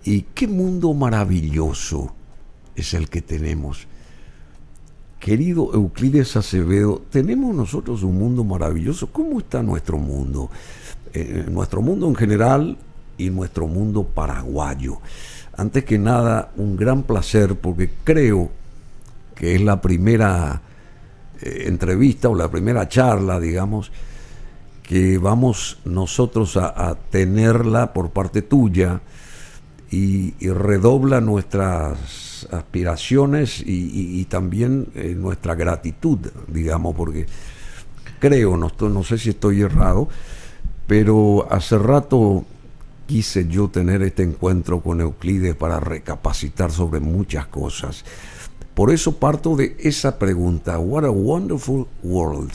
Y qué mundo maravilloso es el que tenemos. Querido Euclides Acevedo, tenemos nosotros un mundo maravilloso. ¿Cómo está nuestro mundo? Nuestro mundo en general y nuestro mundo paraguayo. Antes que nada, un gran placer, porque creo que es la primera entrevista o la primera charla, digamos, que vamos nosotros a tenerla por parte tuya y redobla nuestras aspiraciones y también nuestra gratitud, digamos, porque creo, no sé si estoy errado, pero hace rato quise yo tener este encuentro con Euclides para recapacitar sobre muchas cosas. Por eso parto de esa pregunta: What a wonderful world.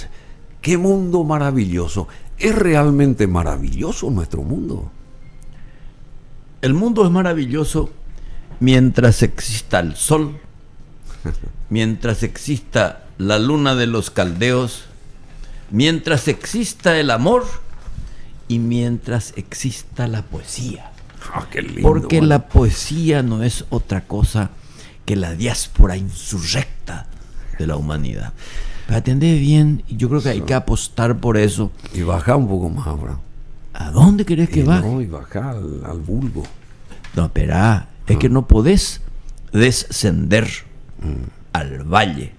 ¡Qué mundo maravilloso! ¿Es realmente maravilloso nuestro mundo? El mundo es maravilloso mientras exista el sol, mientras exista la luna de los caldeos, mientras exista el amor y mientras exista la poesía. Qué lindo, porque la poesía no es otra cosa que la diáspora insurrecta de la humanidad. Pero atendé bien, y yo creo que hay que apostar por eso. Y baja un poco más, Abraham. ¿A dónde querés que baje? No, y baja al vulgo. No, espera, es que no podés descender al valle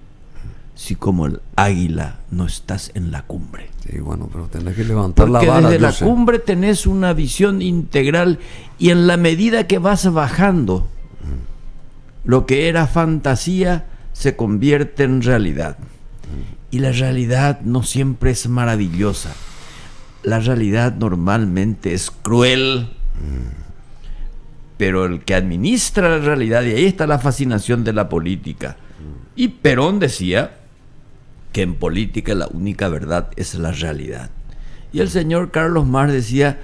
si como el águila no estás en la cumbre. Sí, bueno, pero tenés que levantar porque la vara. Desde la cumbre tenés una visión integral, y en la medida que vas bajando, lo que era fantasía se convierte en realidad. Y la realidad no siempre es maravillosa. La realidad normalmente es cruel. Pero el que administra la realidad, y ahí está la fascinación de la política. Y Perón decía que en política la única verdad es la realidad. Y el señor Carlos Marx decía: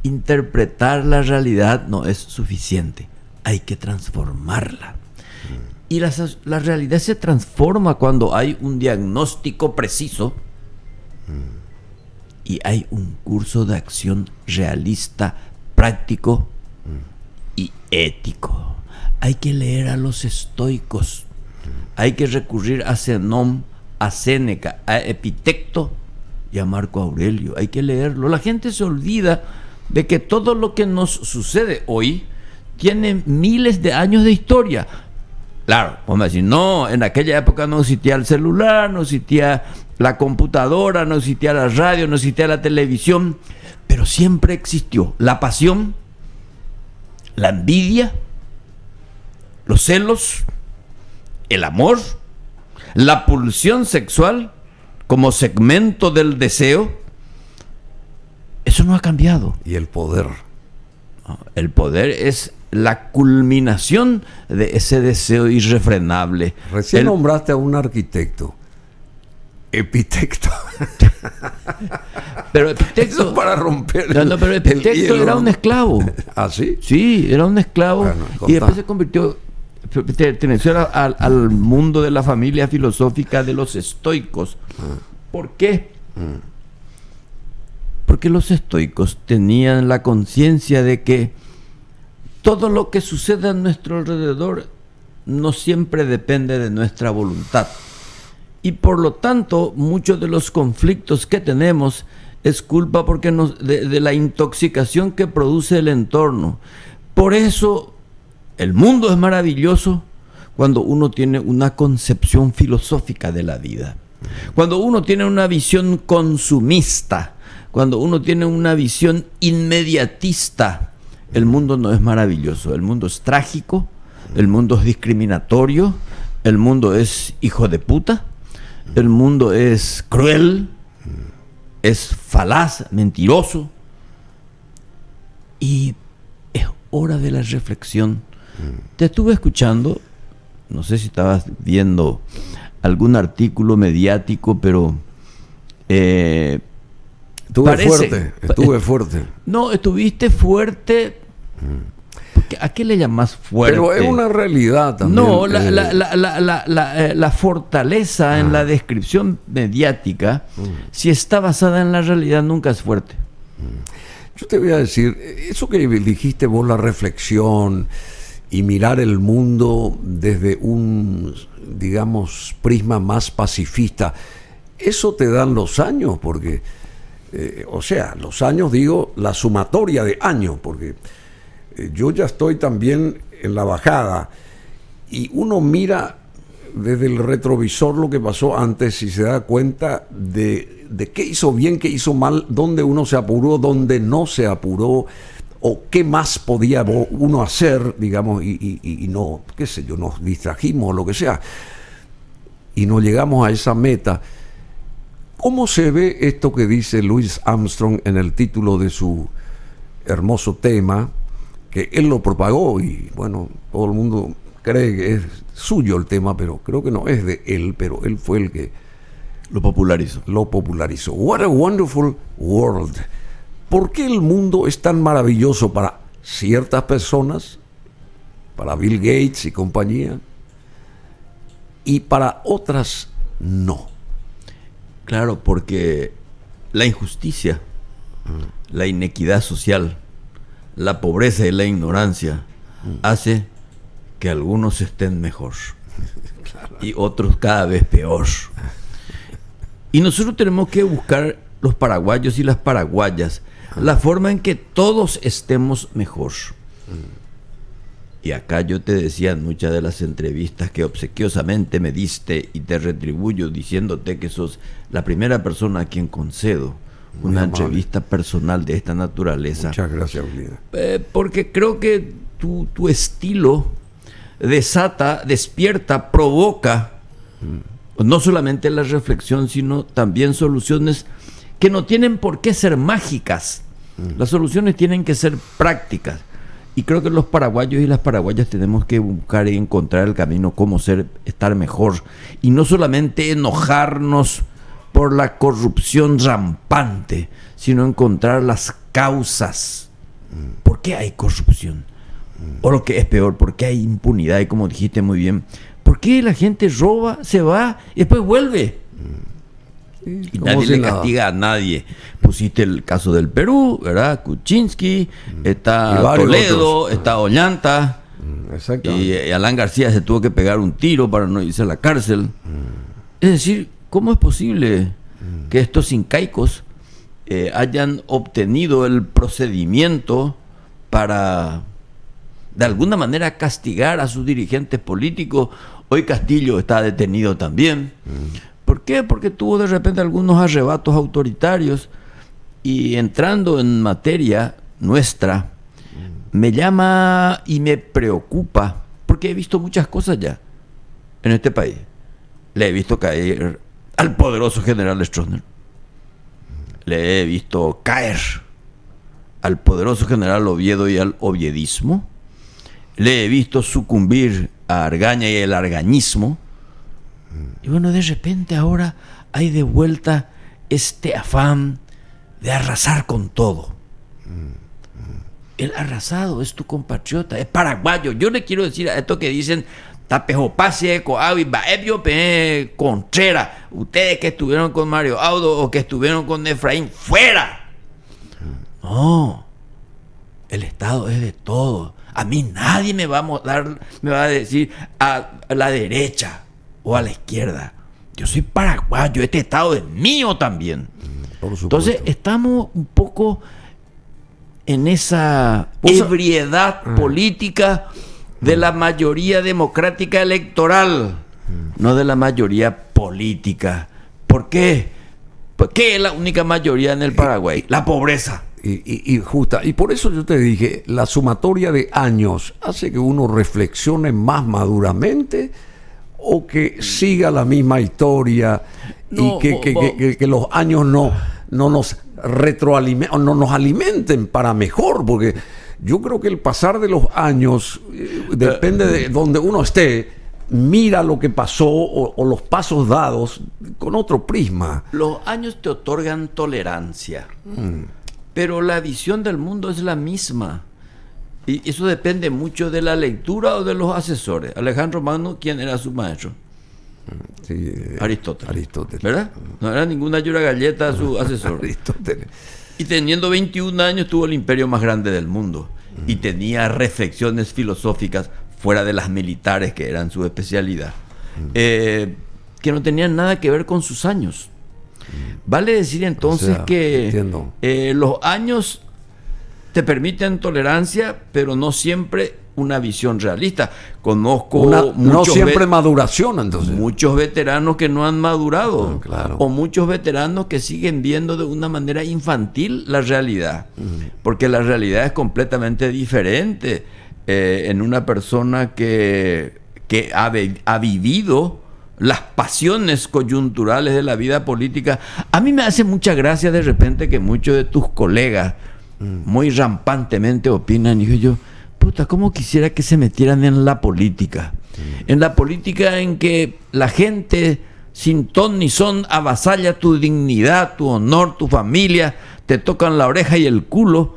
interpretar la realidad no es suficiente, hay que transformarla. Y la realidad se transforma cuando hay un diagnóstico preciso y hay un curso de acción realista, práctico y ético. Hay que leer a los estoicos, hay que recurrir a Zenón, a Séneca, a Epicteto y a Marco Aurelio. Hay que leerlo. La gente se olvida de que todo lo que nos sucede hoy tiene miles de años de historia. Claro, vamos a decir, no, en aquella época no existía el celular, no existía la computadora, no existía la radio, no existía la televisión, pero siempre existió la pasión, la envidia, los celos, el amor, la pulsión sexual como segmento del deseo. Eso no ha cambiado. Y el poder. El poder es la culminación de ese deseo irrefrenable. Recién nombraste a un arquitecto, Epicteto. Pero Epicteto, eso para romper pero Epicteto era un esclavo. ¿Ah, sí? Sí, era un esclavo. Bueno, y después se convirtió, perteneció al mundo de la familia filosófica de los estoicos. ¿Por qué? Porque los estoicos tenían la conciencia de que todo lo que sucede a nuestro alrededor no siempre depende de nuestra voluntad. Y por lo tanto, muchos de los conflictos que tenemos es culpa de la intoxicación que produce el entorno. Por eso, el mundo es maravilloso cuando uno tiene una concepción filosófica de la vida. Cuando uno tiene una visión consumista, cuando uno tiene una visión inmediatista, el mundo no es maravilloso. El mundo es trágico, el mundo es discriminatorio, el mundo es hijo de puta, el mundo es cruel, es falaz, mentiroso. Y es hora de la reflexión. Te estuve escuchando, no sé si estabas viendo algún artículo mediático, pero estuve fuerte. No, estuviste fuerte. ¿A qué le llamas fuerte? Pero es una realidad también. No, la fortaleza en la descripción mediática, si está basada en la realidad, nunca es fuerte. Yo te voy a decir, eso que dijiste vos, la reflexión y mirar el mundo desde un, digamos, prisma más pacifista, eso te dan los años, porque, o sea, los años, digo, la sumatoria de años, porque yo ya estoy también en la bajada y uno mira desde el retrovisor lo que pasó antes y se da cuenta de qué hizo bien, qué hizo mal, dónde uno se apuró, dónde no se apuró, o qué más podía uno hacer, digamos, y no, qué sé yo, nos distrajimos o lo que sea, y no llegamos a esa meta. ¿Cómo se ve esto que dice Louis Armstrong en el título de su hermoso tema, que él lo propagó y, bueno, todo el mundo cree que es suyo el tema, pero creo que no es de él, pero él fue el que lo popularizó. What a wonderful world. ¿Por qué el mundo es tan maravilloso para ciertas personas, para Bill Gates y compañía, y para otras no? Claro, porque la injusticia, la inequidad social, la pobreza y la ignorancia hace que algunos estén mejor y otros cada vez peor. Y nosotros tenemos que buscar, los paraguayos y las paraguayas, la forma en que todos estemos mejor. Y acá yo te decía en muchas de las entrevistas que obsequiosamente me diste, y te retribuyo diciéndote que sos la primera persona a quien concedo una entrevista personal de esta naturaleza. Muchas gracias, Ulida. Porque creo que tu estilo desata, despierta, provoca no solamente la reflexión, sino también soluciones que no tienen por qué ser mágicas. Las soluciones tienen que ser prácticas. Y creo que los paraguayos y las paraguayas tenemos que buscar y encontrar el camino cómo estar mejor. Y no solamente enojarnos por la corrupción rampante, sino encontrar las causas. ¿Por qué hay corrupción? O lo que es peor, ¿por qué hay impunidad? Y como dijiste muy bien, ¿por qué la gente roba, se va y después vuelve? Y nadie le castiga a nadie. Pusiste el caso del Perú, ¿verdad? Kuczynski, está Toledo, otros. Está Ollanta. Y Alan García se tuvo que pegar un tiro para no irse a la cárcel. Es decir, ¿cómo es posible que estos incaicos hayan obtenido el procedimiento para de alguna manera castigar a sus dirigentes políticos? Hoy Castillo está detenido también. ¿Por qué? Porque tuvo de repente algunos arrebatos autoritarios. Y entrando en materia nuestra, me llama y me preocupa, porque he visto muchas cosas ya en este país. Le he visto caer al poderoso general Stroessner. Le he visto caer al poderoso general Oviedo y al oviedismo. Le he visto sucumbir a Argaña y el argañismo. Y bueno, de repente ahora hay de vuelta este afán de arrasar con todo. El arrasado es tu compatriota, es paraguayo. Yo le quiero decir a esto que dicen Tapejopase, Coavi, Baebio, Contreras, ustedes que estuvieron con Mario Audo o que estuvieron con Efraín, ¡fuera! No, el Estado es de todos. A mí nadie me va a decir a la derecha o a la izquierda. Yo soy paraguayo, este Estado es mío también. Entonces estamos un poco en esa ebriedad política de la mayoría democrática electoral, no de la mayoría política. ¿Por qué? ¿Por qué es la única mayoría en el Paraguay? La pobreza. Y justa. Y por eso yo te dije, la sumatoria de años hace que uno reflexione más maduramente o que siga la misma historia y que los años no nos retroalimenten, no nos alimenten para mejor, porque yo creo que el pasar de los años depende de donde uno esté, mira lo que pasó o los pasos dados con otro prisma. Los años te otorgan tolerancia, pero la visión del mundo es la misma. Y eso depende mucho de la lectura o de los asesores. Alejandro Magno, ¿quién era su maestro? Sí, Aristóteles. Aristóteles. ¿Verdad? No era ninguna llora galleta su asesor. Aristóteles. Y teniendo 21 años tuvo el imperio más grande del mundo. Y tenía reflexiones filosóficas fuera de las militares, que eran su especialidad, que no tenían nada que ver con sus años. Vale decir entonces, o sea, que los años te permiten tolerancia, pero no siempre una visión realista. Conozco no siempre maduración, entonces. Muchos veteranos que no han madurado, claro. O muchos veteranos que siguen viendo de una manera infantil la realidad, porque la realidad es completamente diferente en una persona que ha vivido las pasiones coyunturales de la vida política. A mí me hace mucha gracia de repente que muchos de tus colegas muy rampantemente opinan, y digo yo, puta, ¿cómo quisiera que se metieran en la política? En la política en que la gente sin ton ni son avasalla tu dignidad, tu honor, tu familia, te tocan la oreja y el culo,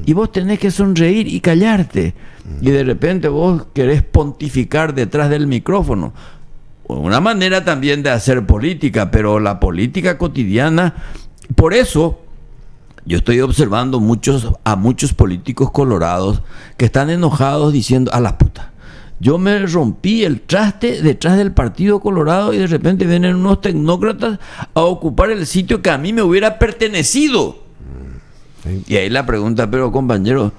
y vos tenés que sonreír y callarte, y de repente vos querés pontificar detrás del micrófono. Una manera también de hacer política, pero la política cotidiana, por eso yo estoy observando a muchos políticos colorados que están enojados diciendo, a la puta, yo me rompí el traste detrás del Partido Colorado y de repente vienen unos tecnócratas a ocupar el sitio que a mí me hubiera pertenecido. Sí. Y ahí la pregunta, pero compañero,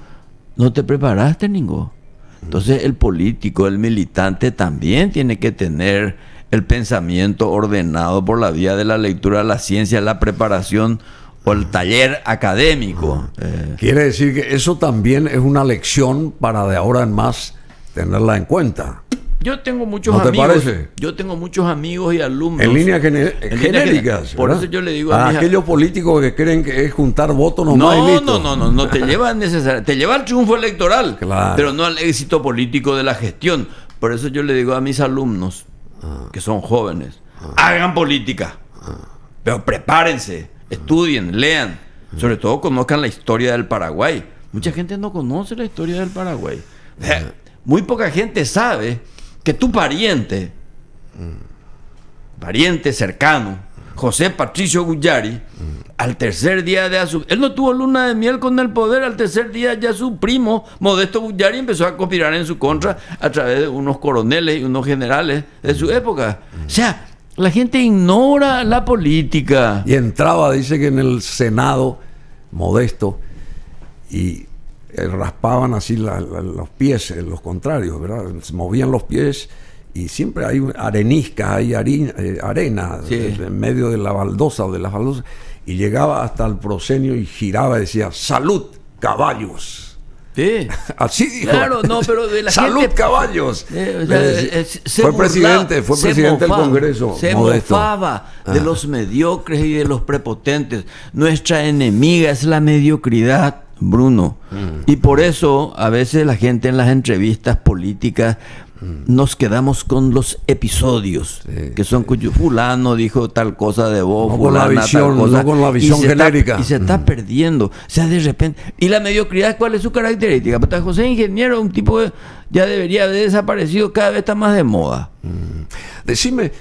¿no te preparaste, Ningo? Entonces el político, el militante también tiene que tener el pensamiento ordenado por la vía de la lectura, la ciencia, la preparación o el taller académico. Quiere decir que eso también es una lección para de ahora en más tenerla en cuenta. Yo tengo muchos amigos. ¿No te parece? Yo tengo muchos amigos y alumnos. En líneas genéricas. Por eso yo le digo a aquellos políticos que creen que es juntar votos nomás y listo. No te lleva te lleva al triunfo electoral, claro, pero no al éxito político de la gestión. Por eso yo le digo a mis alumnos, que son jóvenes, hagan política, pero prepárense, estudien, lean, sobre todo conozcan la historia del Paraguay. Mucha gente no conoce la historia del Paraguay. Muy poca gente sabe que tu pariente cercano, José Patricio Guyari, al tercer día de él no tuvo luna de miel con el poder, al tercer día ya su primo Modesto Guyari empezó a conspirar en su contra a través de unos coroneles y unos generales de su época. O sea, la gente ignora la política. Y entraba, dice que en el Senado, Modesto, y raspaban así los pies, los contrarios, ¿verdad? Se movían los pies y siempre hay areniscas, hay arena sí, en medio de la baldosa o de las baldosas, y llegaba hasta el proscenio y giraba y decía, ¡salud, caballos! Sí. Así dijo. Claro, no, pero de la ¡salud, gente, caballos! Fue presidente del Congreso. Se mofaba de los mediocres y de los prepotentes. Nuestra enemiga es la mediocridad, Bruno. Y por eso a veces la gente en las entrevistas políticas nos quedamos con los episodios, que son cuyo fulano dijo tal cosa de vos, no fulana, con la visión, tal cosa, no con la visión genérica. Y se está perdiendo. O sea, de repente. ¿Y la mediocridad cuál es su característica? Porque José Ingeniero, un tipo que ya debería haber desaparecido, cada vez está más de moda. Decime,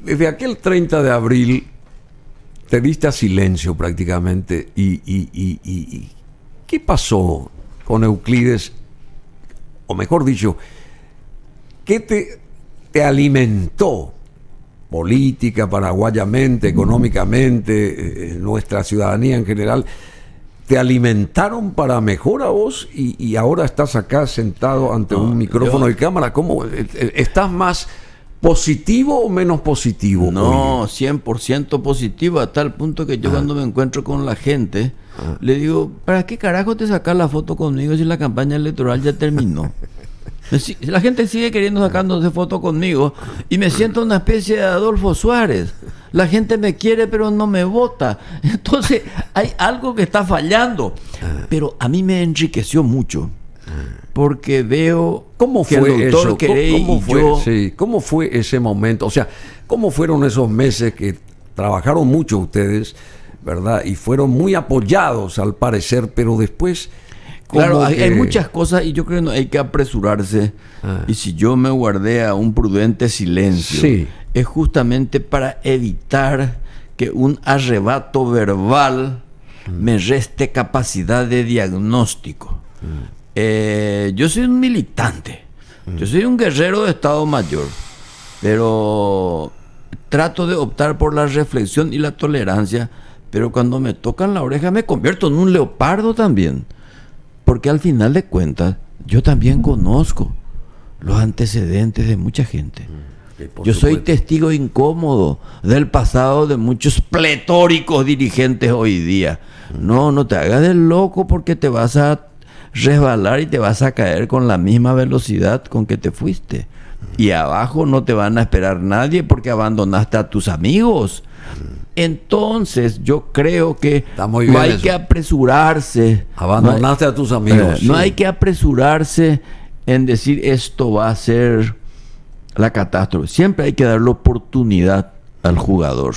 desde aquel 30 de abril te diste a silencio prácticamente y ¿qué pasó con Euclides? O mejor dicho, ¿qué te alimentó política, paraguayamente, económicamente, nuestra ciudadanía en general? ¿Te alimentaron para mejor a vos y ahora estás acá sentado ante un micrófono y cámara? ¿Cómo estás más positivo o menos positivo? No, 100% positivo, a tal punto que yo cuando me encuentro con la gente le digo, ¿para qué carajo te sacas la foto conmigo si la campaña electoral ya terminó? La gente sigue queriendo sacándose foto conmigo y me siento una especie de Adolfo Suárez. La gente me quiere pero no me vota. Entonces hay algo que está fallando. Pero a mí me enriqueció mucho porque veo cómo que fue el doctor eso. ¿Cómo fue ese momento? O sea, ¿cómo fueron esos meses que trabajaron mucho ustedes, verdad? Y fueron muy apoyados al parecer, pero después... Claro, hay muchas cosas y yo creo que no hay que apresurarse. Y si yo me guardé a un prudente silencio, es justamente para evitar que un arrebato verbal me reste capacidad de diagnóstico. Yo soy un militante, yo soy un guerrero de Estado Mayor, pero trato de optar por la reflexión y la tolerancia, pero cuando me tocan la oreja me convierto en un leopardo también, porque al final de cuentas yo también conozco los antecedentes de mucha gente. Yo soy testigo incómodo del pasado de muchos pletóricos dirigentes hoy día. No te hagas del loco, porque te vas a resbalar y te vas a caer con la misma velocidad con que te fuiste. Y abajo no te van a esperar nadie porque abandonaste a tus amigos. Entonces yo creo que no hay que apresurarse. Abandonaste a tus amigos. No hay que apresurarse en decir esto va a ser la catástrofe. Siempre hay que darle oportunidad al jugador,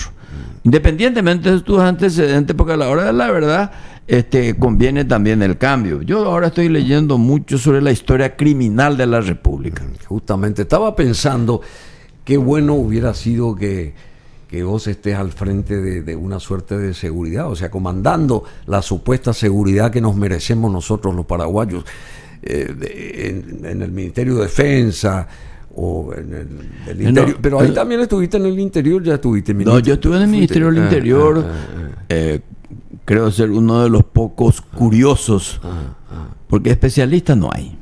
independientemente de tus antecedentes, porque a la hora de la verdad conviene también el cambio. Yo ahora estoy leyendo mucho sobre la historia criminal de la República. Justamente estaba pensando qué bueno hubiera sido que vos estés al frente de una suerte de seguridad, o sea, comandando la supuesta seguridad que nos merecemos nosotros los paraguayos, en el Ministerio de Defensa o en el interior. Pero ahí también estuviste en el interior, ya estuviste. No, yo estuve en el Ministerio del Interior. Creo ser uno de los pocos curiosos, porque especialistas no hay.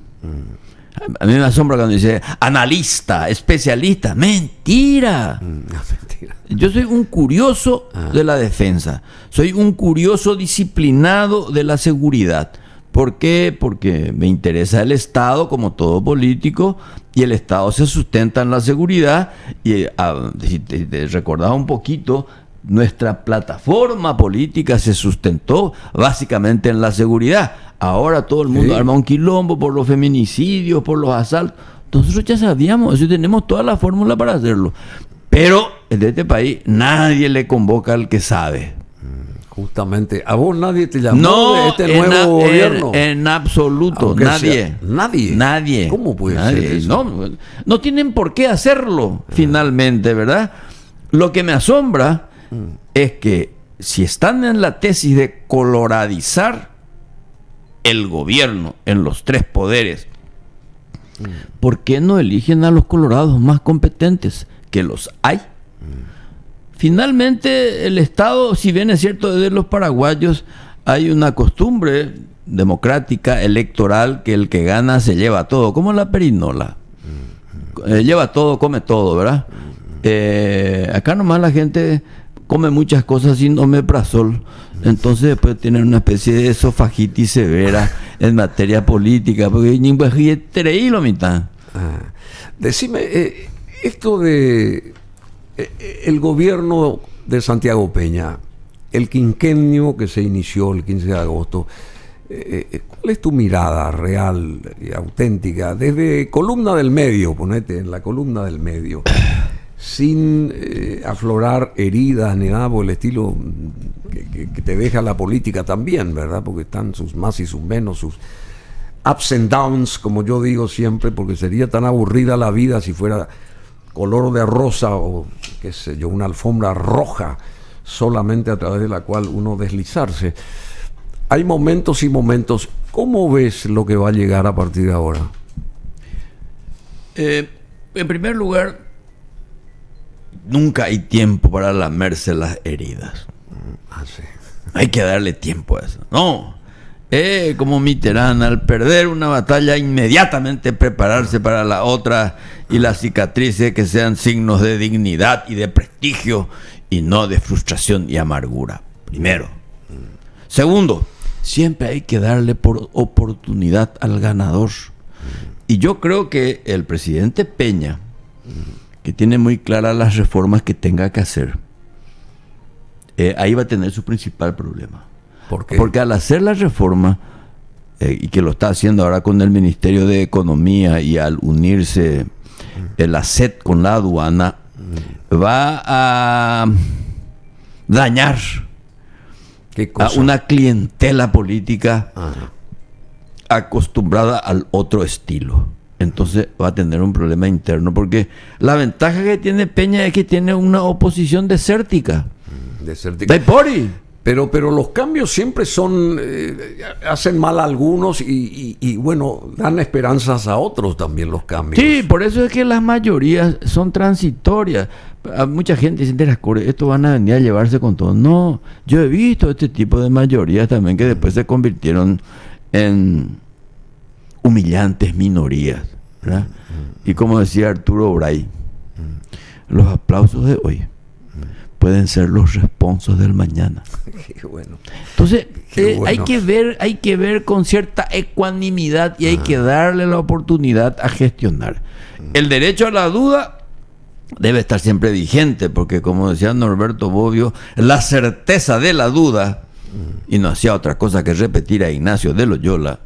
A mí me asombra cuando dice analista, especialista. ¡Mentira! Mentira. Yo soy un curioso de la defensa. Soy un curioso disciplinado de la seguridad. ¿Por qué? Porque me interesa el Estado como todo político, y el Estado se sustenta en la seguridad. Y si te recordaba un poquito, nuestra plataforma política se sustentó básicamente en la seguridad. Ahora todo el mundo arma un quilombo por los feminicidios, por los asaltos. Nosotros ya sabíamos, eso, tenemos toda la fórmula para hacerlo. Pero en este país nadie le convoca al que sabe. Justamente, ¿a vos nadie te llamó de este nuevo gobierno? En absoluto, nadie. ¿Nadie? ¿Cómo puede ser eso? No tienen por qué hacerlo, finalmente, ¿verdad? Lo que me asombra es que si están en la tesis de coloradizar el gobierno en los tres poderes, ¿por qué no eligen a los colorados más competentes? Que los hay. Finalmente, el Estado, si bien es cierto, de los paraguayos hay una costumbre democrática, electoral, que el que gana se lleva todo, como la perinola. Lleva todo, come todo, ¿verdad? Acá nomás la gente come muchas cosas sin omeprazol, entonces después tienen una especie de esofagitis severa en materia política, porque lo mitad. Decime, esto de el gobierno de Santiago Peña, el quinquenio que se inició el 15 de agosto, ¿cuál es tu mirada real y auténtica? Desde columna del medio, ponete en la columna del medio, sin aflorar heridas ni nada por el estilo que te deja la política también, ¿verdad? Porque están sus más y sus menos, sus ups and downs, como yo digo siempre, porque sería tan aburrida la vida si fuera color de rosa o qué sé yo, una alfombra roja solamente a través de la cual uno deslizarse. Hay momentos y momentos. ¿Cómo ves lo que va a llegar a partir de ahora? En primer lugar, nunca hay tiempo para lamerse las heridas. Sí. Hay que darle tiempo a eso. No, como Mitterrand, al perder una batalla, inmediatamente prepararse para la otra, y las cicatrices que sean signos de dignidad y de prestigio, y no de frustración y amargura. Primero. Segundo, siempre hay que darle por oportunidad al ganador. Y yo creo que el presidente Peña, que tiene muy claras las reformas que tenga que hacer, ahí va a tener su principal problema. ¿Por qué? Porque al hacer la reforma, y que lo está haciendo ahora con el Ministerio de Economía, y al unirse la SET con la aduana, va a dañar a una clientela política acostumbrada al otro estilo. Entonces va a tener un problema interno, porque la ventaja que tiene Peña es que tiene una oposición desértica. Desértica. Pero los cambios siempre son, hacen mal a algunos y bueno, dan esperanzas a otros también los cambios. Sí, por eso es que las mayorías son transitorias. A mucha gente dice, esto van a venir a llevarse con todo. No, yo he visto este tipo de mayorías también que después se convirtieron en humillantes minorías, ¿verdad? Y como decía Arturo Bray, los aplausos de hoy pueden ser los responsos del mañana. Qué bueno. Entonces, Qué bueno. hay que ver con cierta ecuanimidad y hay que darle la oportunidad a gestionar. El derecho a la duda debe estar siempre vigente, porque como decía Norberto Bobbio, la certeza de la duda, y no hacía otra cosa que repetir a Ignacio de Loyola,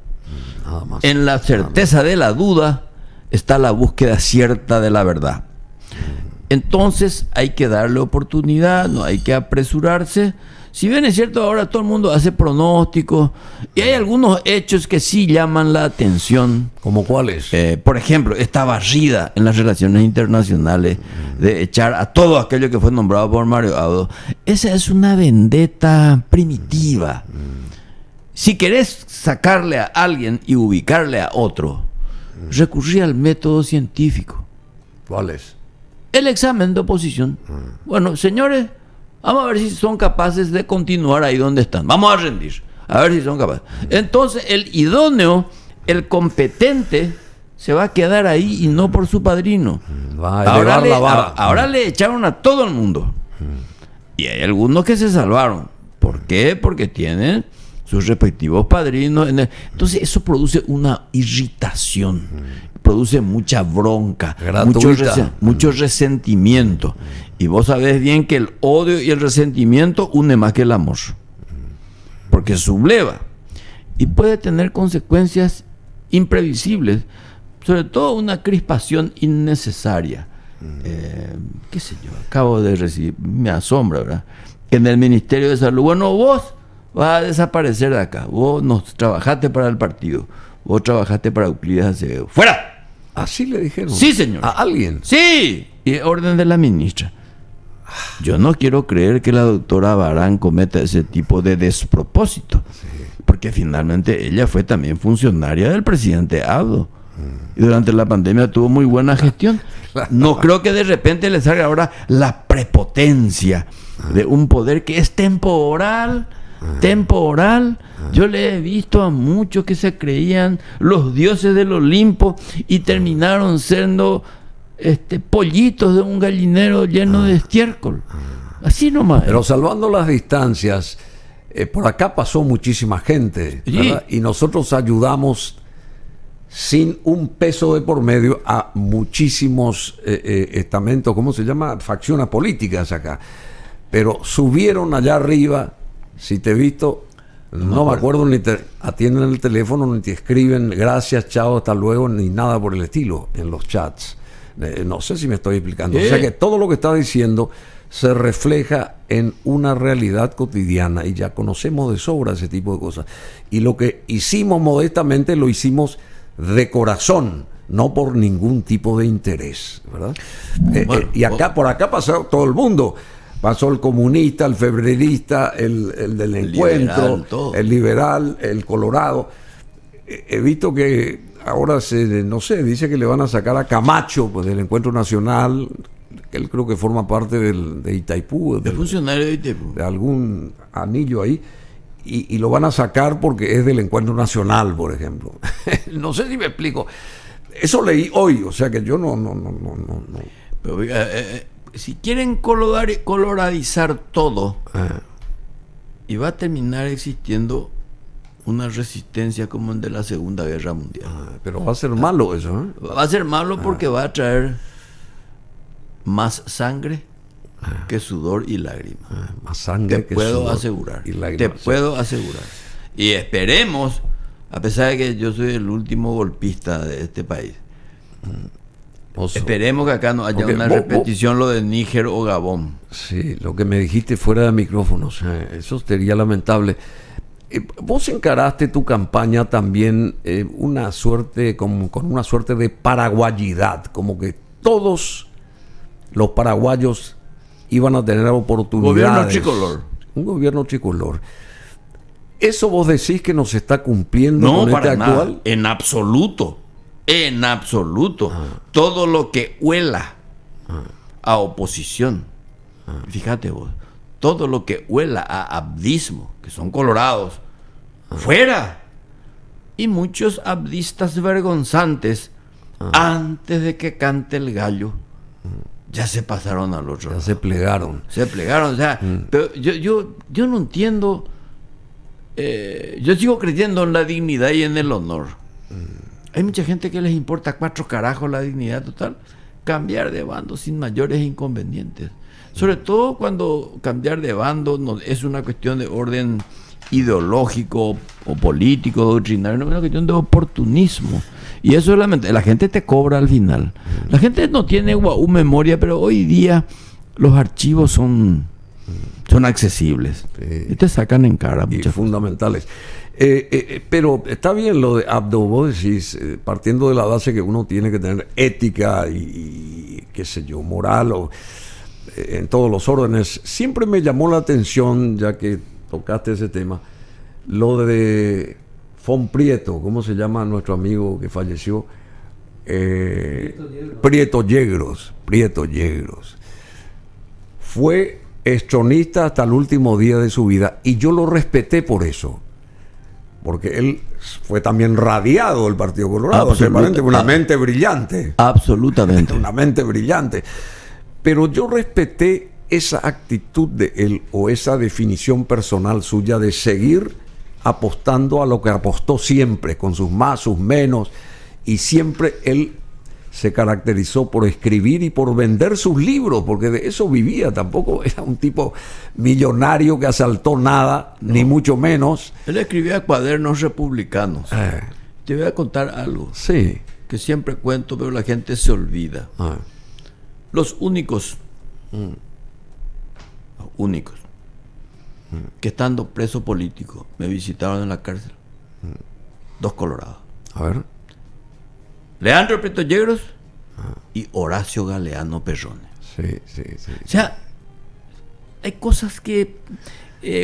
Nada más. en la certeza de la duda está la búsqueda cierta de la verdad. Entonces hay que darle oportunidad, no hay que apresurarse. Si bien es cierto, ahora todo el mundo hace pronósticos y hay algunos hechos que sí llaman la atención. ¿Cómo cuáles? Por ejemplo, esta barrida en las relaciones internacionales de echar a todo aquello que fue nombrado por Mario Abdo. Esa es una vendetta primitiva. Si querés sacarle a alguien y ubicarle a otro, recurrí al método científico. ¿Cuáles? El examen de oposición. Bueno, señores, vamos a ver si son capaces de continuar ahí donde están. Vamos a rendir. A ver si son capaces. Entonces, el idóneo, el competente, se va a quedar ahí y no por su padrino. Va a elevar la vara. Ahora le echaron a todo el mundo. Y hay algunos que se salvaron. ¿Por qué? Porque tienen sus respectivos padrinos. Entonces, eso produce una irritación. Produce mucha bronca, mucho resentimiento. Y vos sabés bien que el odio y el resentimiento une más que el amor, porque subleva y puede tener consecuencias imprevisibles, sobre todo una crispación innecesaria. Qué sé yo, acabo de recibir, me asombra, ¿verdad? Que en el Ministerio de Salud, bueno, vos vas a desaparecer de acá, vos no trabajaste para el partido, vos trabajaste para Euclides Acevedo, ¡fuera! ¿Así le dijeron? Sí, señor. ¿A alguien? Sí, y orden de la ministra. Yo no quiero creer que la doctora Barán cometa ese tipo de despropósito, porque finalmente ella fue también funcionaria del presidente Abdo y durante la pandemia tuvo muy buena gestión. No creo que de repente le salga ahora la prepotencia de un poder que es temporal. Yo le he visto a muchos que se creían los dioses del Olimpo y terminaron siendo pollitos de un gallinero lleno de estiércol. Así nomás. Pero salvando las distancias, por acá pasó muchísima gente, ¿verdad? Y nosotros ayudamos sin un peso de por medio a muchísimos estamentos, ¿cómo se llama? Facciones políticas acá. Pero subieron allá arriba. Si te he visto, no me acuerdo, ni te atienden el teléfono, ni te escriben gracias, chao, hasta luego, ni nada por el estilo en los chats. No sé si me estoy explicando. O sea que todo lo que está diciendo se refleja en una realidad cotidiana y ya conocemos de sobra ese tipo de cosas. Y lo que hicimos modestamente lo hicimos de corazón, no por ningún tipo de interés, ¿verdad? Y acá, por acá pasó todo el mundo. Pasó el comunista, el febrerista, el del encuentro, liberal, el liberal, el colorado. He visto que ahora no sé, dice que le van a sacar a Camacho pues, del Encuentro Nacional, que él creo que forma parte de Itaipú. De funcionario de Itaipú. De algún anillo ahí. Y lo van a sacar porque es del Encuentro Nacional, por ejemplo. No sé si me explico. Eso leí hoy, o sea que yo no. Pero, si quieren coloradizar todo, y va a terminar existiendo una resistencia como el de la Segunda Guerra Mundial. Pero va a ser malo eso, ¿eh? Va a ser malo porque va a traer más sangre que sudor y lágrimas. Más sangre que sudor asegurar. Y lágrimas. Te puedo asegurar. Y esperemos, a pesar de que yo soy el último golpista de este país, esperemos que acá no haya una repetición lo de Níger o Gabón. Sí, lo que me dijiste fuera de micrófonos, eso sería lamentable. Vos encaraste tu campaña también una suerte con una suerte de paraguayidad, como que todos los paraguayos iban a tener oportunidades. Gobierno tricolor. Un gobierno tricolor. ¿Eso vos decís que no se está cumpliendo No, con para este nada. actual? En absoluto. En absoluto. Todo lo que huela a oposición. Fíjate vos. Todo lo que huela a abdismo, que son colorados, fuera. Y muchos abdistas vergonzantes, antes de que cante el gallo, ya se pasaron al otro Ya lado. se plegaron. Se plegaron, o sea, pero yo no entiendo. Yo sigo creyendo en la dignidad y en el honor. Hay mucha gente que les importa 4 carajos la dignidad total. Cambiar de bando sin mayores inconvenientes. Sobre todo cuando cambiar de bando no es una cuestión de orden ideológico o político, doctrinario, no es una cuestión de oportunismo. Y eso es la gente te cobra al final. La gente no tiene memoria, pero hoy día los archivos son accesibles. Y te sacan en cara Y muchas fundamentales. Pero está bien lo de Abdo, vos decís, partiendo de la base que uno tiene que tener ética y qué sé yo, moral o en todos los órdenes. Siempre me llamó la atención, ya que tocaste ese tema, lo de Fon Prieto, ¿cómo se llama nuestro amigo que falleció? Prieto Yegros. Fue estronista hasta el último día de su vida y yo lo respeté por eso. Porque él fue también radiado del Partido Colorado. Aparentemente una mente brillante. Absolutamente. Una mente brillante. Pero yo respeté esa actitud de él o esa definición personal suya de seguir apostando a lo que apostó siempre, con sus más, sus menos. Y siempre él se caracterizó por escribir y por vender sus libros, porque de eso vivía. Tampoco era un tipo millonario que asaltó nada, no, ni mucho menos. Él escribía cuadernos republicanos. Te voy a contar algo. Sí. Que siempre cuento, pero la gente se olvida. Los únicos que estando preso político me visitaron en la cárcel, 2 colorados. A ver. Leandro Prieto Yegros y Horacio Galeano Perrone. Sí. O sea, hay cosas que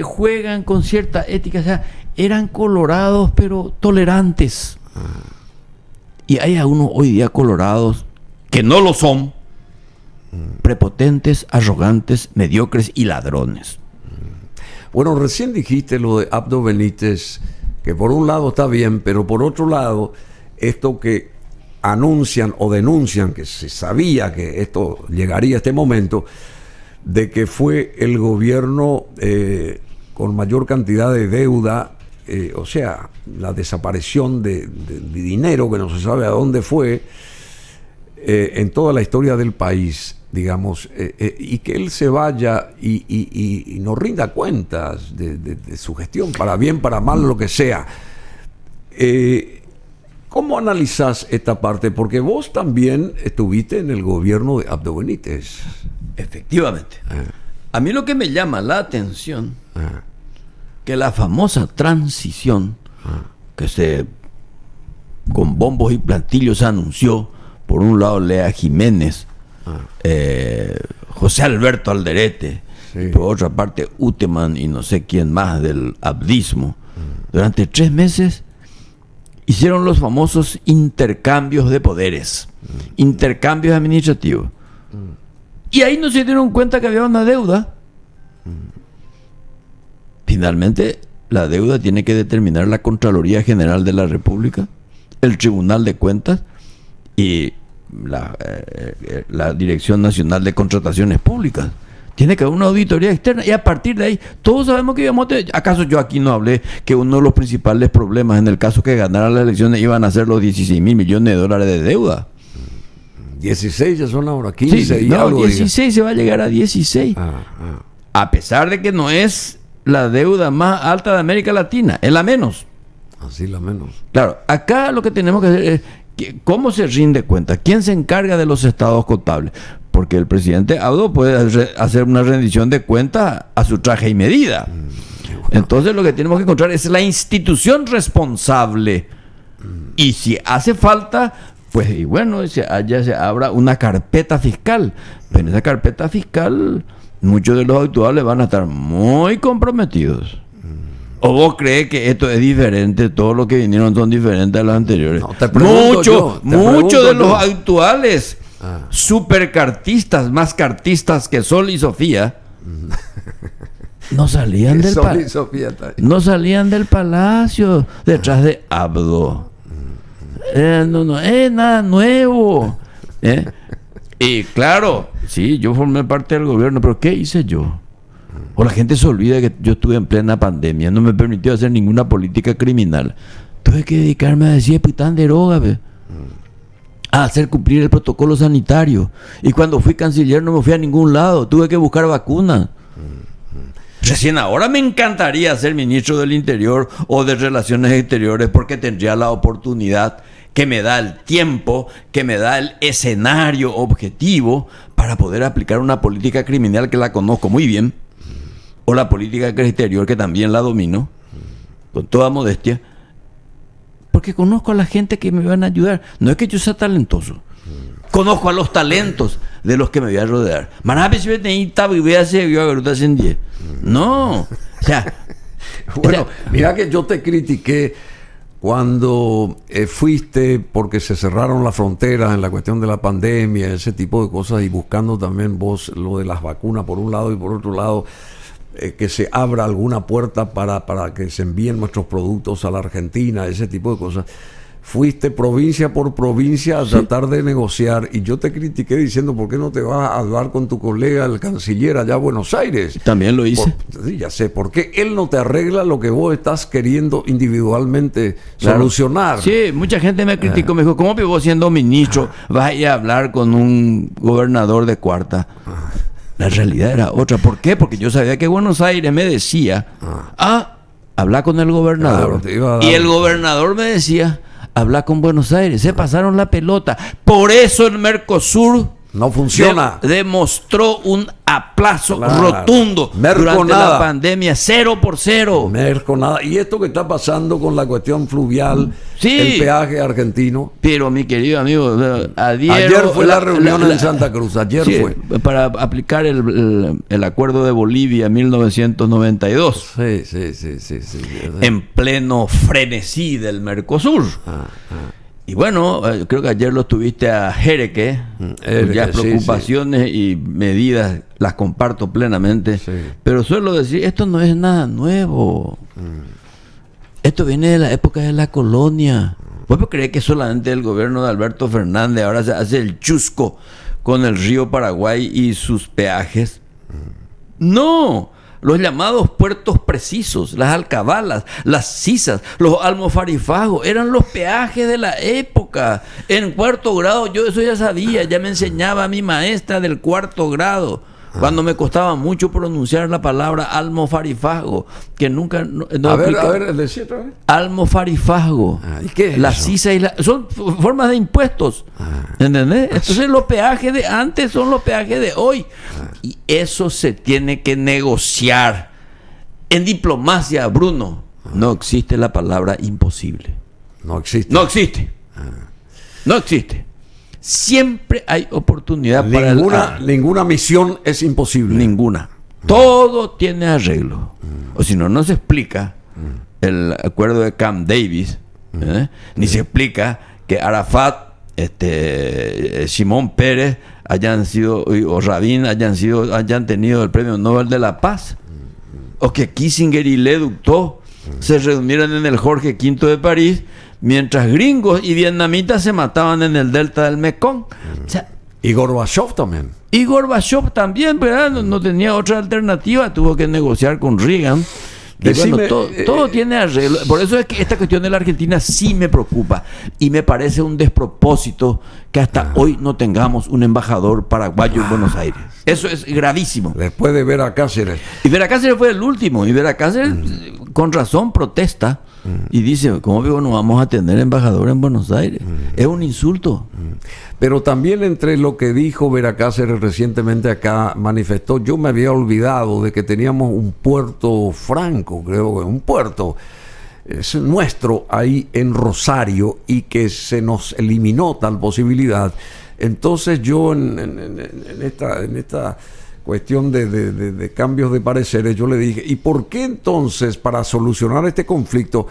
juegan con cierta ética. O sea, eran colorados pero tolerantes. Y hay a unos hoy día colorados que no lo son, prepotentes, arrogantes, mediocres y ladrones. Bueno, recién dijiste lo de Abdo Benítez, que por un lado está bien, pero por otro lado, esto que anuncian o denuncian, que se sabía que esto llegaría a este momento, de que fue el gobierno con mayor cantidad de deuda, o sea, la desaparición de dinero que no se sabe a dónde fue, en toda la historia del país, digamos, y que él se vaya y nos rinda cuentas de su gestión, para bien, para mal, lo que sea. ¿Cómo analizás esta parte? Porque vos también estuviste en el gobierno de Abdo Benítez. Efectivamente. A mí lo que me llama la atención, que la famosa transición, que con bombos y platillos se anunció, por un lado Lea Jiménez, José Alberto Alderete, y por otra parte Uteman y no sé quién más del abdismo, durante 3 meses hicieron los famosos intercambios de poderes, intercambios administrativos. Y ahí no se dieron cuenta que había una deuda. Finalmente, la deuda tiene que determinar la Contraloría General de la República, el Tribunal de Cuentas y la Dirección Nacional de Contrataciones Públicas. Tiene que haber una auditoría externa y a partir de ahí todos sabemos que íbamos a tener. ¿Acaso yo aquí no hablé que uno de los principales problemas en el caso que ganara las elecciones iban a ser los 16 mil millones de dólares de deuda? 16 ya son ahora 15 sí, y no, algo. 16 se va a llegar a 16. A pesar de que no es la deuda más alta de América Latina, es la menos. Así la menos. Claro, acá lo que tenemos que hacer es ¿cómo se rinde cuenta? ¿Quién se encarga de los estados contables? Porque el presidente Abdo puede hacer una rendición de cuentas a su traje y medida. Entonces lo que tenemos que encontrar es la institución responsable. Y si hace falta, pues y bueno, ya se abra una carpeta fiscal. Pero en esa carpeta fiscal muchos de los actuales van a estar muy comprometidos. ¿O vos crees que esto es diferente? Todos los que vinieron son diferentes a los anteriores. No, te pregunto Muchos de los yo. actuales supercartistas, más cartistas que Sol y Sofía, no salían del Sol y Sofía está ahí. no salían del palacio detrás de Abdo. No es nada nuevo. Y claro, sí, yo formé parte del gobierno, pero ¿qué hice yo? O la gente se olvida que yo estuve en plena pandemia, no me permitió hacer ninguna política criminal. Tuve que dedicarme a decir pitán de droga, a hacer cumplir el protocolo sanitario. Y cuando fui canciller no me fui a ningún lado, tuve que buscar vacunas. Recién ahora me encantaría ser ministro del Interior o de Relaciones Exteriores, porque tendría la oportunidad que me da el tiempo, que me da el escenario objetivo para poder aplicar una política criminal que la conozco muy bien, o la política exterior que también la domino, con toda modestia, porque conozco a la gente que me van a ayudar. No es que yo sea talentoso, conozco a los talentos de los que me voy a rodear. No, o sea, bueno, mira que yo te critiqué cuando fuiste, porque se cerraron las fronteras en la cuestión de la pandemia, ese tipo de cosas, y buscando también vos lo de las vacunas por un lado y por otro lado, que se abra alguna puerta para que se envíen nuestros productos a la Argentina, ese tipo de cosas. Fuiste provincia por provincia a tratar de negociar, y yo te critiqué diciendo, ¿por qué no te vas a hablar con tu colega, el canciller allá a Buenos Aires? También lo hice. Sí, ya sé, ¿por qué él no te arregla lo que vos estás queriendo individualmente solucionar? Sí, mucha gente me criticó, me dijo, ¿cómo que vos siendo ministro vas a ir a hablar con un gobernador de cuarta? La realidad era otra. ¿Por qué? Porque yo sabía que Buenos Aires me decía, habla con el gobernador. Claro, y el gobernador me decía, habla con Buenos Aires. Se pasaron la pelota. Por eso el Mercosur no funciona. Demostró un aplazo Claro. rotundo durante la pandemia, 0-0. Merco nada. Y esto que está pasando con la cuestión fluvial, Sí. el peaje argentino. Pero mi querido amigo, Ayer fue la reunión en Santa Cruz, ayer sí, fue. para aplicar el acuerdo de Bolivia 1992. Sí. En pleno frenesí del Mercosur. Y bueno, creo que ayer lo tuviste a Jereke, cuyas preocupaciones y medidas las comparto plenamente, pero suelo decir, esto no es nada nuevo. Esto viene de la época de la colonia. ¿Vos creés que solamente el gobierno de Alberto Fernández ahora se hace el chusco con el río Paraguay y sus peajes? No. Los llamados puertos precisos, las alcabalas, las sisas, los almofarifagos, eran los peajes de la época. En cuarto grado, yo eso ya sabía, ya me enseñaba mi maestra del cuarto grado, cuando me costaba mucho pronunciar la palabra almofarifago, que nunca... A ver, decía otra vez. Almofarifago. ¿Y qué es la eso? sisa y son formas de impuestos. ¿Entendés? Entonces los peajes de antes son los peajes de hoy. Y eso se tiene que negociar. En diplomacia, Bruno, no existe la palabra imposible. No existe. No existe. No existe. Siempre hay oportunidad para ninguna misión es imposible. Ninguna. Todo tiene arreglo. O si no, no se explica el acuerdo de Camp Davis, ni se explica que Arafat, Simón Pérez hayan sido, o Rabin hayan tenido el premio Nobel de la Paz, o que Kissinger y Le Duc se reunieran en el Jorge V de París, mientras gringos y vietnamitas se mataban en el delta del Mekong. O sea, y Gorbachev también. Y Gorbachev también, ¿verdad? No tenía otra alternativa, tuvo que negociar con Reagan. Y bueno, todo tiene arreglo. Por eso es que esta cuestión de la Argentina sí me preocupa. Y me parece un despropósito que hasta hoy no tengamos un embajador paraguayo en Buenos Aires. Eso es gravísimo. Después de Vera Cáceres. Y Vera Cáceres fue el último. Y Vera Cáceres, con razón, protesta. Y dice, ¿cómo digo, no vamos a tener embajador en Buenos Aires? Es un insulto. Pero también entre lo que dijo Vera Cáceres recientemente acá, manifestó, yo me había olvidado de que teníamos un puerto franco, creo que un puerto es nuestro ahí en Rosario, y que se nos eliminó tal posibilidad. Entonces yo en esta cuestión de cambios de pareceres, yo le dije, ¿y por qué entonces, para solucionar este conflicto,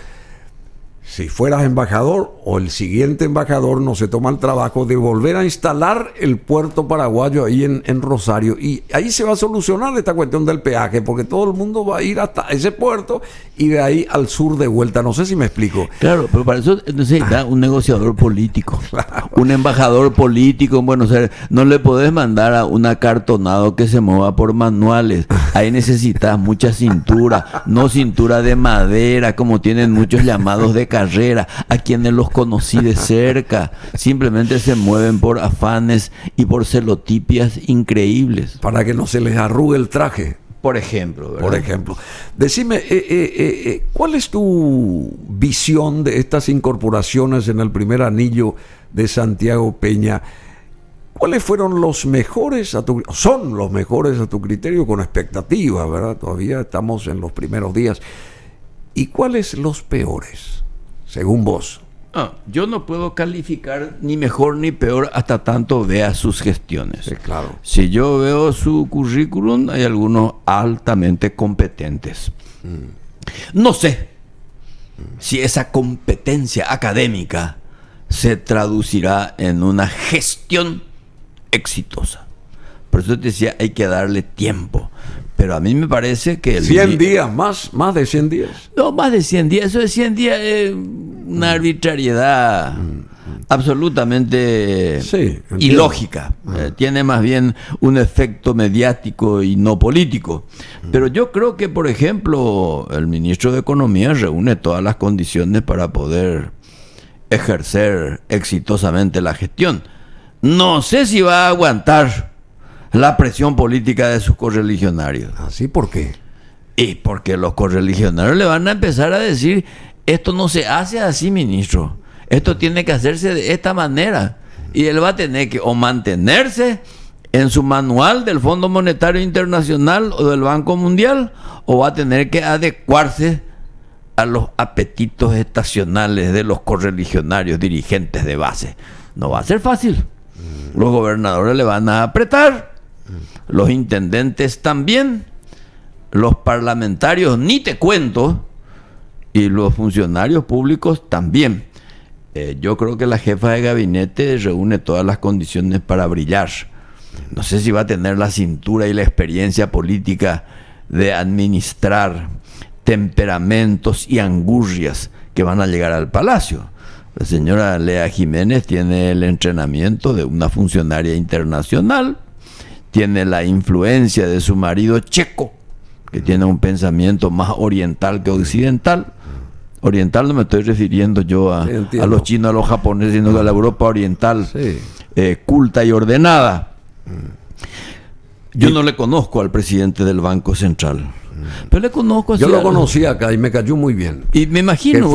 si fueras embajador o el siguiente embajador no se toma el trabajo de volver a instalar el puerto paraguayo ahí en Rosario? Y ahí se va a solucionar esta cuestión del peaje, porque todo el mundo va a ir hasta ese puerto y de ahí al sur de vuelta. No sé si me explico. Claro, pero para eso necesita un negociador político, claro, un embajador político en Buenos Aires. No le podés mandar a un acartonado que se mueva por manuales. Ahí necesitas mucha cintura, no cintura de madera, como tienen muchos llamados de carrera, a quienes los conocí de cerca. Simplemente se mueven por afanes y por celotipias increíbles. Para que no se les arrugue el traje. Por ejemplo, ¿verdad? Por ejemplo. Decime, ¿cuál es tu visión de estas incorporaciones en el primer anillo de Santiago Peña? ¿Cuáles fueron los mejores son los mejores a tu criterio, con expectativa, ¿verdad? Todavía estamos en los primeros días. ¿Y cuáles los peores, según vos? Yo no puedo calificar ni mejor ni peor hasta tanto vea sus gestiones. Sí, claro. Si yo veo su currículum, hay algunos altamente competentes. No sé si esa competencia académica se traducirá en una gestión exitosa. Por eso te decía, hay que darle tiempo. Pero a mí me parece que... 100 días, más de 100 días. No, más de 100 días. Eso de 100 días es una arbitrariedad absolutamente ilógica. Tiene más bien un efecto mediático y no político. Pero yo creo que, por ejemplo, el ministro de Economía reúne todas las condiciones para poder ejercer exitosamente la gestión. No sé si va a aguantar la presión política de sus correligionarios. ¿Así por qué? Y porque los correligionarios le van a empezar a decir, esto no se hace así, ministro. Esto tiene que hacerse de esta manera. Y él va a tener que o mantenerse en su manual del Fondo Monetario Internacional o del Banco Mundial, o va a tener que adecuarse a los apetitos estacionales de los correligionarios dirigentes de base. No va a ser fácil. Los gobernadores le van a apretar, los intendentes también, los parlamentarios ni te cuento, y los funcionarios públicos también. Yo creo que la jefa de gabinete reúne todas las condiciones para brillar. No sé si va a tener la cintura y la experiencia política de administrar temperamentos y angurrias que van a llegar al palacio. La señora Lea Jiménez tiene el entrenamiento de una funcionaria internacional, tiene la influencia de su marido checo, que tiene un pensamiento más oriental que occidental. Oriental no me estoy refiriendo yo a los chinos, a los japoneses, sino a la Europa oriental, culta y ordenada. Yo no le conozco al presidente del Banco Central. Pero le conozco. Yo lo conocí acá y me cayó muy bien. Y me imagino,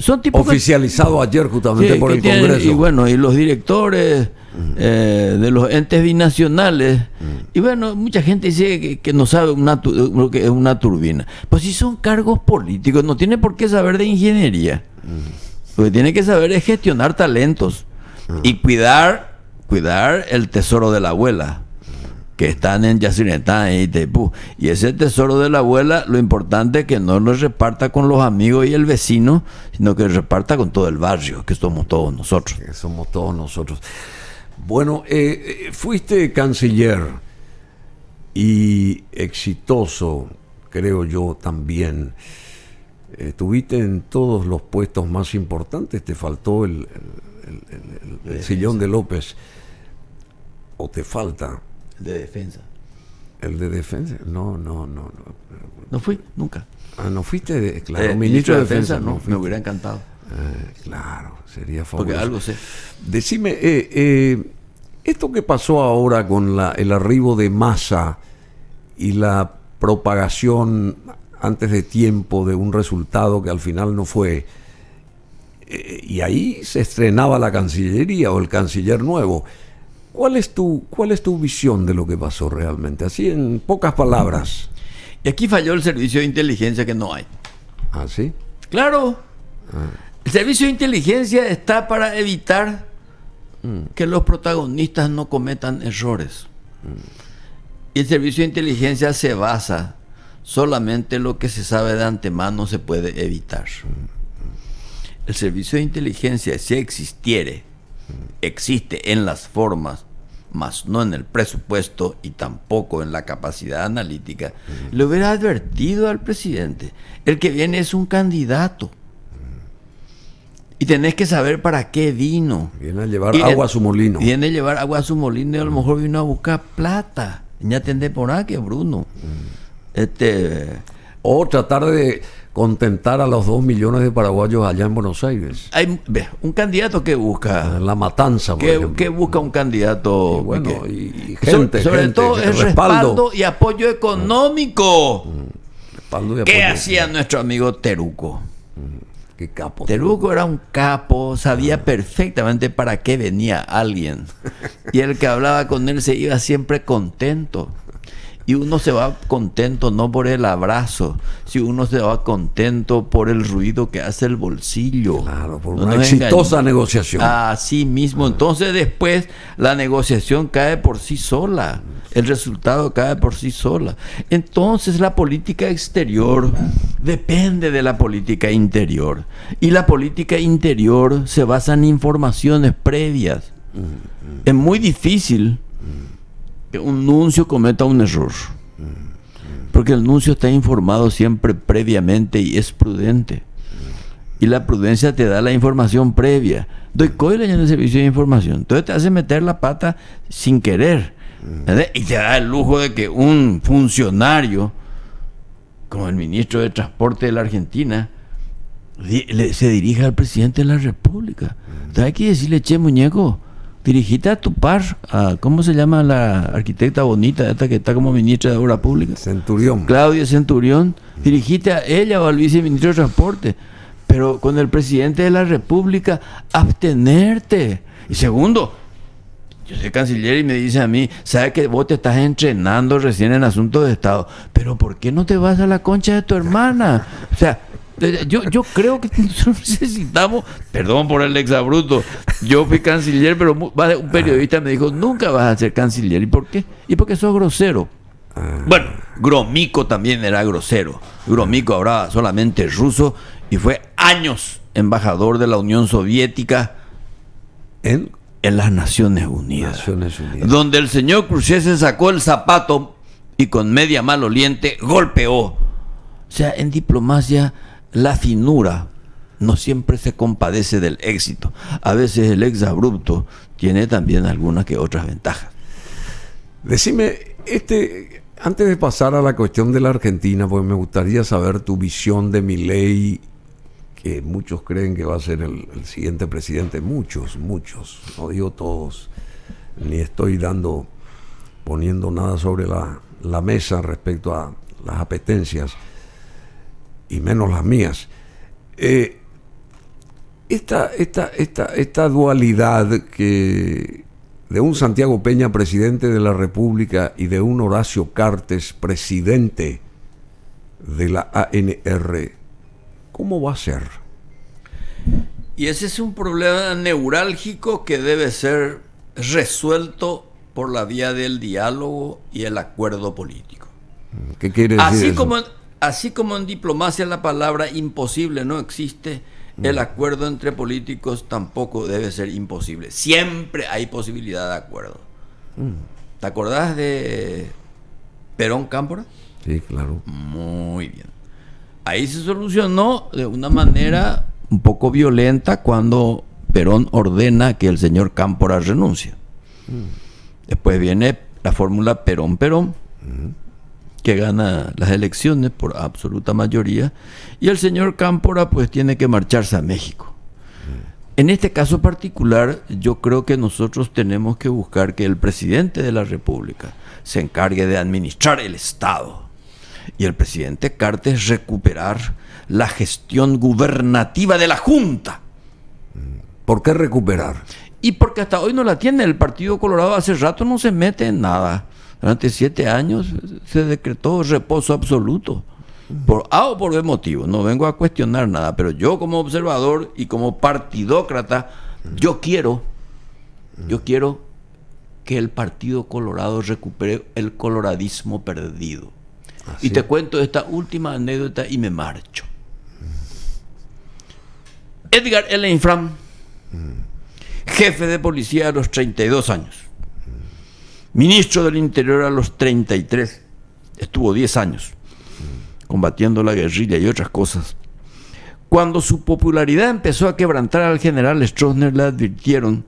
son tipos oficializado ayer justamente por el Congreso. Y bueno, y los directores de los entes binacionales. Y bueno, mucha gente dice que no sabe lo que es una turbina. Pues si son cargos políticos, no tiene por qué saber de ingeniería. Lo que tiene que saber es gestionar talentos y cuidar el tesoro de la abuela, que están en Yacyretá y Itaipú. Y ese tesoro de la abuela, lo importante es que no lo reparta con los amigos y el vecino, sino que lo reparta con todo el barrio, que somos todos nosotros. Que somos todos nosotros. Bueno, fuiste canciller y exitoso, creo yo también. Estuviste en todos los puestos más importantes, te faltó el sillón de López. ¿O te falta? De defensa. ¿El de defensa? No. No fui, nunca. ¿No fuiste? Claro, ministro de defensa. No, me hubiera encantado. Claro, sería fabuloso. Porque algo sé. Decime, esto que pasó ahora con el arribo de Massa y la propagación antes de tiempo de un resultado que al final no fue, y ahí se estrenaba la Cancillería o el canciller nuevo. ¿Cuál es tu visión de lo que pasó realmente? Así en pocas palabras. Y aquí falló el servicio de inteligencia, que no hay. ¿Ah, sí? Claro. El servicio de inteligencia está para evitar que los protagonistas no cometan errores. Y el servicio de inteligencia se basa solamente en lo que se sabe de antemano se puede evitar. El servicio de inteligencia, si existiere, existe en las formas, mas no en el presupuesto y tampoco en la capacidad analítica, le hubiera advertido al presidente: el que viene es un candidato y tenés que saber para qué vino. Viene a llevar agua a su molino. Viene a llevar agua a su molino y a lo mejor vino a buscar plata. Ya tendré por aquí, Bruno. O tratar de contentar a los 2 millones de paraguayos allá en Buenos Aires. Hay un candidato que busca. La matanza, por ejemplo. Que busca un candidato. Y bueno, y gente. Sobre gente, todo es respaldo y apoyo económico. Respaldo y ¿Qué apoyo. hacía nuestro amigo Teruco? Qué capo. Teruco era un capo, sabía perfectamente para qué venía alguien. Y el que hablaba con él se iba siempre contento. Y uno se va contento no por el abrazo, si uno se va contento por el ruido que hace el bolsillo. Claro, por No una nos exitosa engañemos. negociación. Así mismo. Entonces después la negociación cae por sí sola. El resultado cae por sí sola. Entonces la política exterior depende de la política interior. Y la política interior se basa en informaciones previas. Es muy difícil que un nuncio cometa un error, porque el nuncio está informado siempre previamente y es prudente, y la prudencia te da la información previa. Doy coila en el servicio de información, entonces te hace meter la pata sin querer, ¿verdad? Y te da el lujo de que un funcionario como el ministro de Transporte de la Argentina se dirija al presidente de la República. Entonces hay que decirle: che, muñeco, dirigite a tu par, ¿cómo se llama la arquitecta bonita esta que está como ministra de Obras Públicas? Centurión. Claudia Centurión. Dirigite a ella o al viceministro de Transporte. Pero con el presidente de la República, abstenerte. Y segundo, yo soy canciller y me dice a mí: ¿sabes que vos te estás entrenando recién en asuntos de Estado? Pero ¿por qué no te vas a la concha de tu hermana? O sea, yo creo que nosotros necesitamos, perdón por el exabrupto, yo fui canciller, pero un periodista me dijo: nunca vas a ser canciller. ¿Y por qué? Y porque sos grosero. Bueno, Gromyko también era grosero. Gromyko hablaba solamente ruso y fue años embajador de la Unión Soviética en las Naciones Unidas. Donde el señor Khrushchev se sacó el zapato y con media maloliente golpeó. O sea, en diplomacia la finura no siempre se compadece del éxito. A veces el exabrupto tiene también algunas que otras ventajas. Decime, antes de pasar a la cuestión de la Argentina, pues me gustaría saber tu visión de Milei, que muchos creen que va a ser el siguiente presidente. Muchos, no digo todos, ni estoy poniendo nada sobre la mesa respecto a las apetencias, y menos las mías. Esta dualidad que de un Santiago Peña, presidente de la República, y de un Horacio Cartes, presidente de la ANR, ¿cómo va a ser? Y ese es un problema neurálgico que debe ser resuelto por la vía del diálogo y el acuerdo político. ¿Qué quiere decir eso? Así como en diplomacia la palabra imposible no existe, el acuerdo entre políticos tampoco debe ser imposible. Siempre hay posibilidad de acuerdo. ¿Te acordás de Perón Cámpora? Sí, claro. Muy bien. Ahí se solucionó de una manera un poco violenta cuando Perón ordena que el señor Cámpora renuncie. Después viene la fórmula Perón-Perón, que gana las elecciones por absoluta mayoría, y el señor Cámpora pues tiene que marcharse a México. En este caso particular, yo creo que nosotros tenemos que buscar que el presidente de la República se encargue de administrar el Estado y el presidente Cartes recuperar la gestión gubernativa de la Junta. ¿Por qué recuperar? Y porque hasta hoy no la tiene. El Partido Colorado hace rato no se mete en nada. Durante 7 años se decretó reposo absoluto. Por A o por B motivo. No vengo a cuestionar nada, pero yo como observador y como partidócrata, yo quiero que el Partido Colorado recupere el coloradismo perdido. Así. Y te cuento esta última anécdota y me marcho. Edgar L. Infram, jefe de policía a los 32 años, ministro del Interior a los 33, estuvo 10 años combatiendo la guerrilla y otras cosas. Cuando su popularidad empezó a quebrantar al general Stroessner, le advirtieron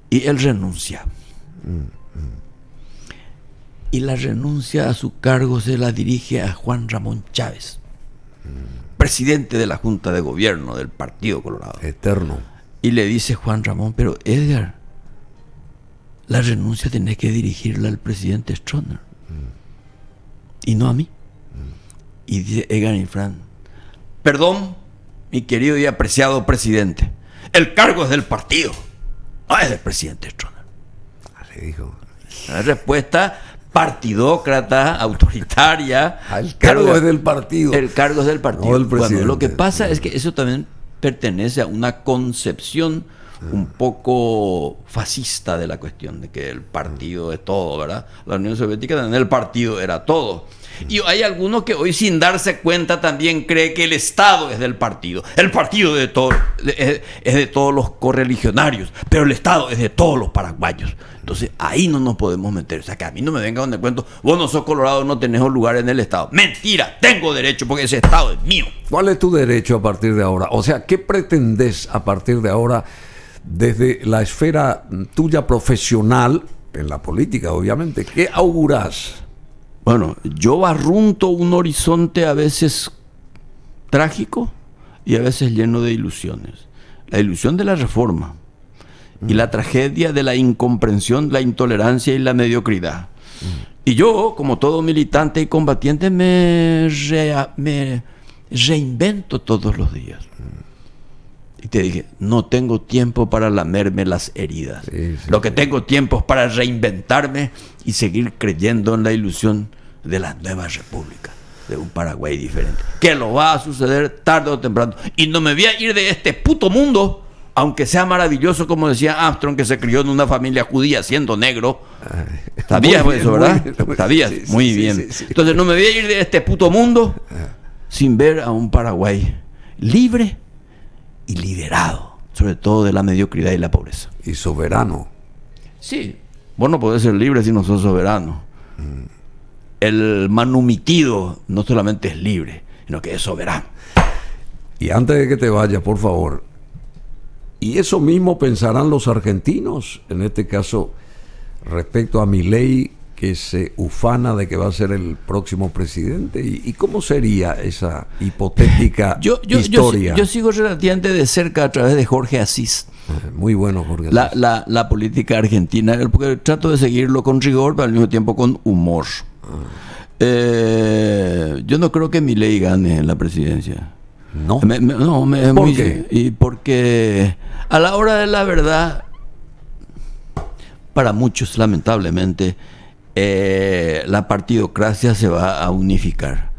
y él renuncia. Y la renuncia a su cargo se la dirige a Juan Ramón Chávez, presidente de la Junta de Gobierno del Partido Colorado. Eterno. Y le dice Juan Ramón, pero Edgar, la renuncia tenés que dirigirla al presidente Stroessner y no a mí. Y dice Edgar Infran, perdón, mi querido y apreciado presidente, el cargo es del partido, no es del presidente Stroessner. Le dijo. La respuesta partidócrata, autoritaria. El cargo es del partido. El cargo es del partido. No del presidente. Bueno, lo que pasa es que eso también pertenece a una concepción un poco fascista de la cuestión de que el partido es todo, ¿verdad? La Unión Soviética también el partido era todo. Y hay algunos que hoy, sin darse cuenta, también cree que el Estado es del partido. El partido es de todos los correligionarios, pero el Estado es de todos los paraguayos. Entonces ahí no nos podemos meter. O sea, que a mí no me venga donde cuento, vos no sos colorado, no tenés un lugar en el Estado. Mentira, tengo derecho porque ese Estado es mío. ¿Cuál es tu derecho a partir de ahora? O sea, ¿qué pretendes a partir de ahora desde la esfera tuya profesional, en la política obviamente? ¿Qué augurás? Bueno, yo barrunto un horizonte a veces trágico y a veces lleno de ilusiones. La ilusión de la reforma y la tragedia de la incomprensión, la intolerancia y la mediocridad. Y yo, como todo militante y combatiente, me reinvento todos los días. Y te dije, no tengo tiempo para lamerme las heridas. Sí. Lo que tengo tiempo es para reinventarme y seguir creyendo en la ilusión de la nueva república, de un Paraguay diferente, que lo va a suceder tarde o temprano. Y no me voy a ir de este puto mundo, aunque sea maravilloso, como decía Armstrong, que se crió en una familia judía siendo negro. ¿Sabías eso, verdad? ¿Sabías? Sí, muy bien. Sí. Entonces no me voy a ir de este puto mundo sin ver a un Paraguay libre y liberado, sobre todo de la mediocridad y la pobreza. Y soberano. Sí, vos no podés ser libre si no sos soberano. El manumitido no solamente es libre, sino que es soberano. Y antes de que te vayas, por favor, ¿y eso mismo pensarán los argentinos, en este caso, respecto a Milei, que se ufana de que va a ser el próximo presidente? ¿Y cómo sería esa hipotética historia? Yo sigo relativamente de cerca a través de Jorge Asís. Muy bueno, Jorge Asís. La política argentina, porque trato de seguirlo con rigor, pero al mismo tiempo con humor. Yo no creo que Milei gane la presidencia. ¿No? ¿Por qué? Y porque a la hora de la verdad, para muchos, lamentablemente, la partidocracia se va a unificar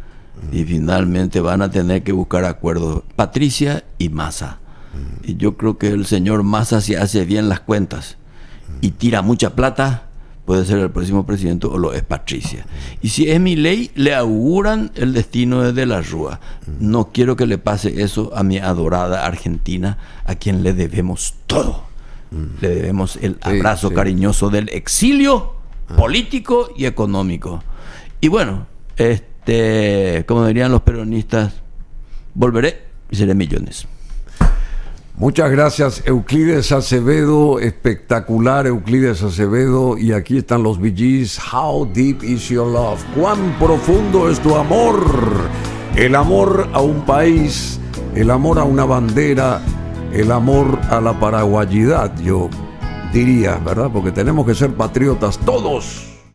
y finalmente van a tener que buscar acuerdos Patricia y Massa. Y yo creo que el señor Massa, si hace bien las cuentas y tira mucha plata, puede ser el próximo presidente, o lo es Patricia. Y si es Milei, le auguran el destino de la Rúa. No quiero que le pase eso a mi adorada Argentina, a quien le debemos todo. Le debemos el abrazo cariñoso del exilio político y económico. Y bueno, como dirían los peronistas, volveré y seré millones. Muchas gracias, Euclides Acevedo, espectacular Euclides Acevedo. Y aquí están los Bee Gees. How deep is your love? ¿Cuán profundo es tu amor? El amor a un país, el amor a una bandera, el amor a la paraguayidad, yo diría, ¿verdad? Porque tenemos que ser patriotas todos.